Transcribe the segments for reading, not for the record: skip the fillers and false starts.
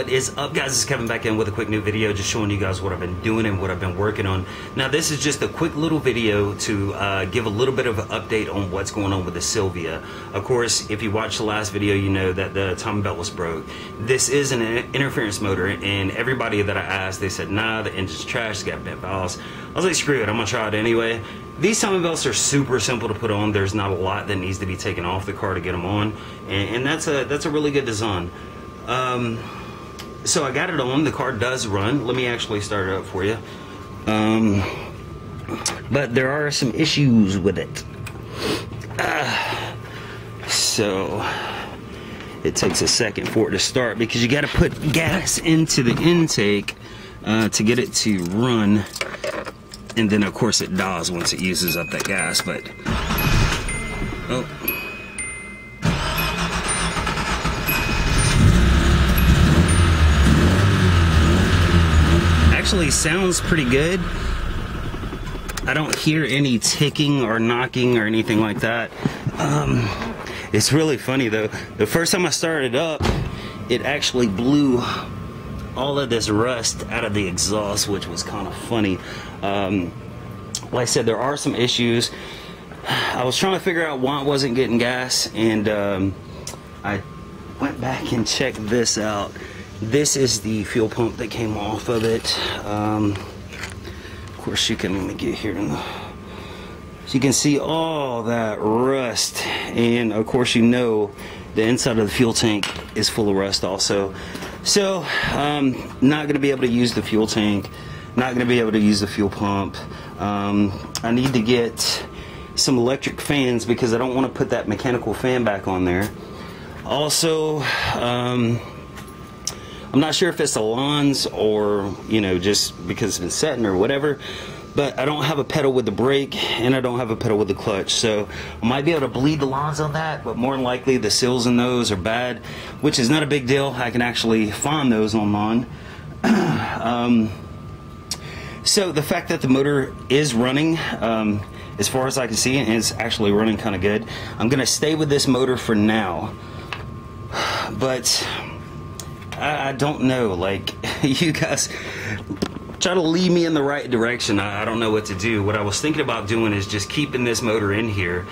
What is up, guys? It's Kevin back in with a quick new video, just showing you guys what I've been doing and what I've been working on. Now, this is just a quick little video to give a little bit of an update on what's going on with the Silvia. Of course, if you watched the last video, you know that the timing belt was broke. This is an interference motor, and everybody that I asked, they said, nah, the engine's trash, it's got bent valves. I was like, screw it, I'm gonna try it anyway. These timing belts are super simple to put on. There's not a lot that needs to be taken off the car to get them on, and that's a really good design. So I got it on. The car does run. Let me actually start it up for you. But there are some issues with it. So it takes a second for it to start because you got to put gas into the intake to get it to run. And then of course it dies once it uses up that gas. But oh. Actually sounds pretty good. I don't hear any ticking or knocking or anything like that. It's really funny though. The first time I started up, it actually blew all of this rust out of the exhaust, which was kind of funny. Like I said, there are some issues. I was trying to figure out why it wasn't getting gas, and I went back and checked this out. This is the fuel pump that came off of it. Of course, you can, let me get here. So you can see all that rust, and of course, you know the inside of the fuel tank is full of rust also. So, not going to be able to use the fuel tank, not going to be able to use the fuel pump. I need to get some electric fans because I don't want to put that mechanical fan back on there. Also, I'm not sure if it's the lawns or, you know, just because it's been setting or whatever, but I don't have a pedal with the brake and I don't have a pedal with the clutch, so I might be able to bleed the lawns on that, but more than likely the seals in those are bad, which is not a big deal. I can actually find those online. So the fact that the motor is running, as far as I can see, it's actually running kind of good. I'm gonna stay with this motor for now, but I don't know, like, you guys try to lead me in the right direction. I don't know what to do. What I was thinking about doing is just keeping this motor in here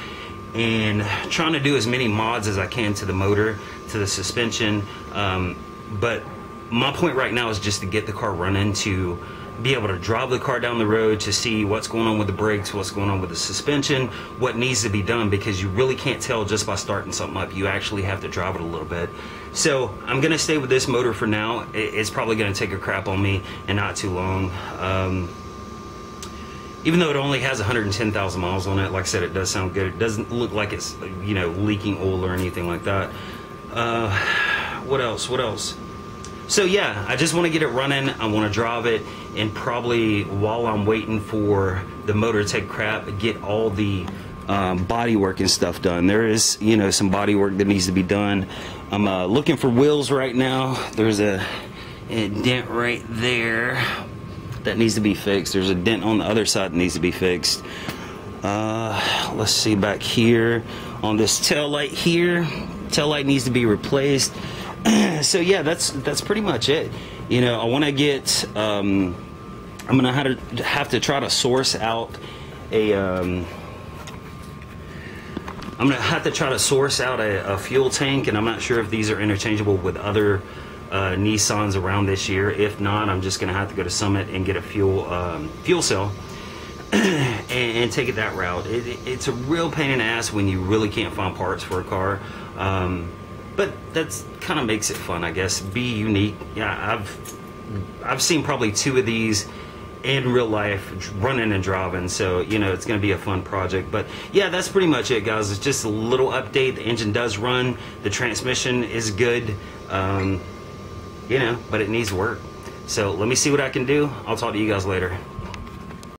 and trying to do as many mods as I can to the motor, to the suspension. But my point right now is just to get the car running, to be able to drive the car down the road, to see what's going on with the brakes, what's going on with the suspension, what needs to be done, because you really can't tell just by starting something up. You actually have to drive it a little bit. So I'm gonna stay with this motor for now. It's probably gonna take a crap on me and not too long. Even though it only has 110,000 miles on it, like I said, it does sound good. It doesn't look like it's, you know, leaking oil or anything like that. What else? So yeah, I just want to get it running. I want to drive it, and probably while I'm waiting for the motor to take crap, get all the body work and stuff done. There is, you know, some body work that needs to be done. I'm looking for wheels right now. There's a dent right there that needs to be fixed. There's a dent on the other side that needs to be fixed. Let's see back here on this tail light here. Tail light needs to be replaced. So yeah, that's pretty much it. You know, I want to get I'm gonna have to try to source out a a fuel tank, and I'm not sure if these are interchangeable with other Nissans around this year. If not, I'm just gonna have to go to Summit and get a fuel cell and take it that route. It's a real pain in the ass when you really can't find parts for a car. But that's kind of makes it fun, I guess. Be unique. Yeah, I've seen probably 2 of these in real life, running and driving, so you know it's going to be a fun project. But yeah, that's pretty much it, guys. It's just a little update. The engine does run, the transmission is good, you know, but it needs work. So let me see what I can do. I'll talk to you guys later.